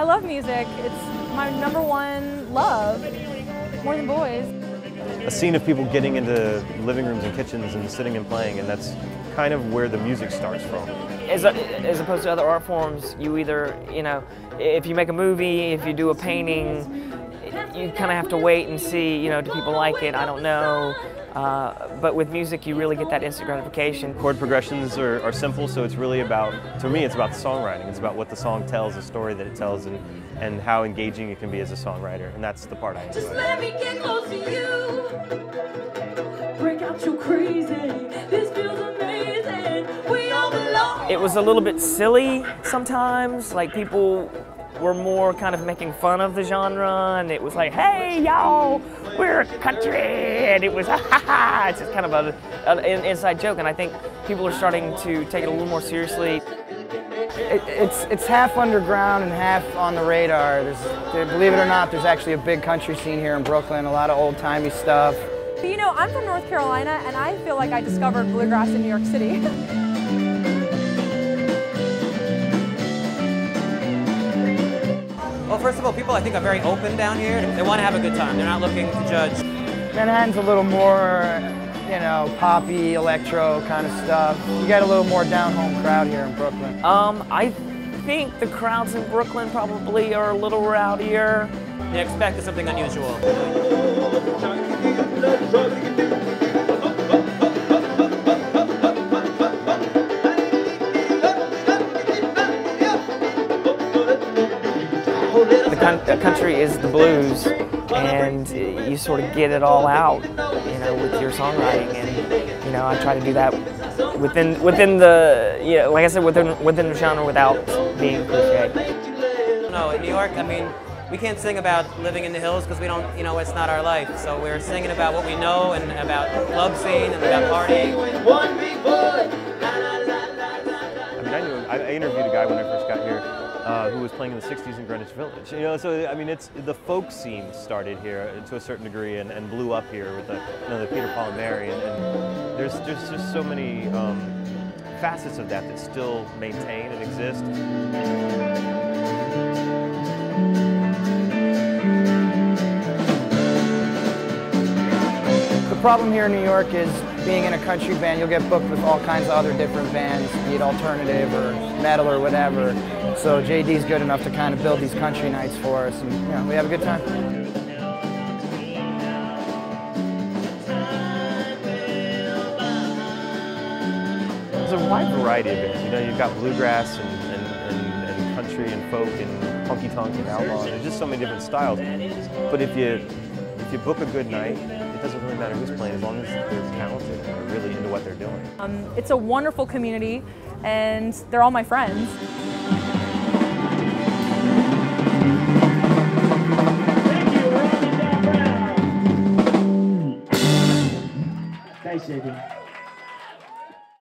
love music. It's my #1 love, more than boys. A scene of people getting into living rooms and kitchens and sitting and playing, and that's kind of where the music starts from. As opposed to other art forms, you either, if you make a movie, if you do a painting, you kind of have to wait and see, do people like it? I don't know. But with music, you really get that instant gratification. Chord progressions are simple, so it's really about, to me, it's about the songwriting. It's about what the song tells, the story that it tells, and how engaging it can be as a songwriter, and that's the part I enjoy. Just let me get close to you. Break out your crazy. This feels amazing. We all belong. It was a little bit silly sometimes, like people were more kind of making fun of the genre, and it was like, hey y'all, we're a country, and it was ha ha ha. It's just kind of an inside joke, and I think people are starting to take it a little more seriously. It's half underground and half on the radar. Believe it or not, there's actually a big country scene here in Brooklyn, a lot of old-timey stuff. You know, I'm from North Carolina, and I feel like I discovered bluegrass in New York City. Well, first of all, people I think are very open down here. They want to have a good time. They're not looking to judge. Manhattan's a little more, poppy, electro kind of stuff. You got a little more down-home crowd here in Brooklyn. I think the crowds in Brooklyn probably are a little rowdier. They expected something unusual. The country is the blues, and you sort of get it all out, with your songwriting, and I try to do that within the, like I said, within the genre without being cliche. No, in New York, we can't sing about living in the hills because we don't, it's not our life. So we're singing about what we know and about the club scene and about partying. I interviewed a guy when I first got here who was playing in the 60s in Greenwich Village. So it's the folk scene started here to a certain degree and blew up here with the Peter, Paul and Mary, and there's just so many facets of that still maintain and exist. The problem here in New York is being in a country band, you'll get booked with all kinds of other different bands, be it alternative or metal or whatever. So JD's good enough to kind of build these country nights for us, and we have a good time. There's a wide variety of bands. You've got bluegrass and country and folk and honky-tonk and outlaw. There's just so many different styles. But if you book a good night, it doesn't really matter who's playing as long as they're talented and are really into what they're doing. It's a wonderful community, and they're all my friends.